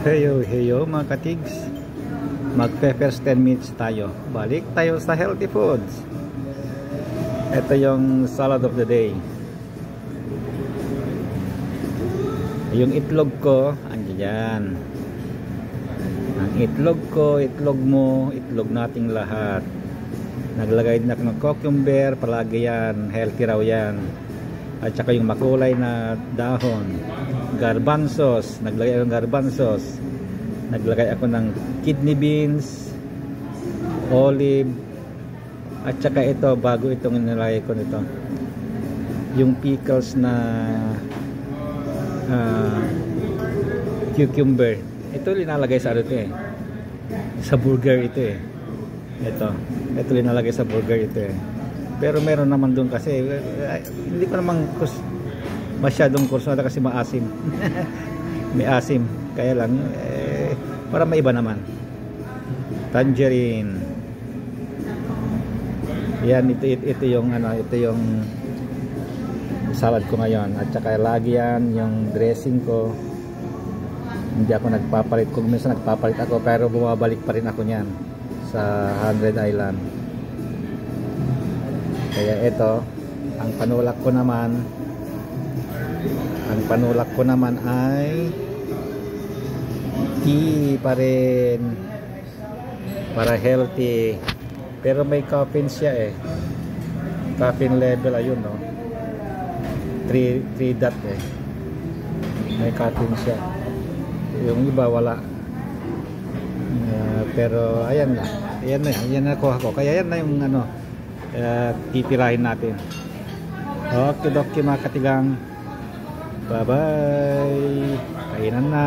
Heyo mga katigs, magpe-first 10 minutes tayo. Balik tayo sa healthy foods. Ito yung salad of the day. Yung itlog ko, andyan. Ang itlog ko, itlog mo, itlog nating lahat. Naglagay din ako ng cucumber, palagi yan, healthy raw yan. At saka yung makulay na dahon, garbanzos, naglagay ako ng garbanzos, naglagay ako ng kidney beans, olive, at saka ito, bago itong nilagay ko nito, yung pickles na cucumber. Ito linalagay sa ano ito eh, sa burger ito eh. Ito linalagay sa burger ito eh. Pero meron naman doon kasi hindi ko naman masyadong kursunada kasi maasim. May asim, kaya lang para maiba naman. Tangerine. Yan, ito yung ano, ito yung salad ko ngayon. At saka lagi yan yung dressing ko. Hindi ako nagpapalit. Kung minsan nagpapalit ako, pero bumabalik pa rin ako niyan sa 100 Island. Kaya ito, ang panulak ko naman ay tea pa rin para healthy, pero may caffeine siya eh, caffeine level ayun no, 3 dot eh, may caffeine siya. Yung iba wala, pero ayan na kuha ko, kaya yan na yung ano, titirahin natin. Okay mga katigang, bye bye, kainan na.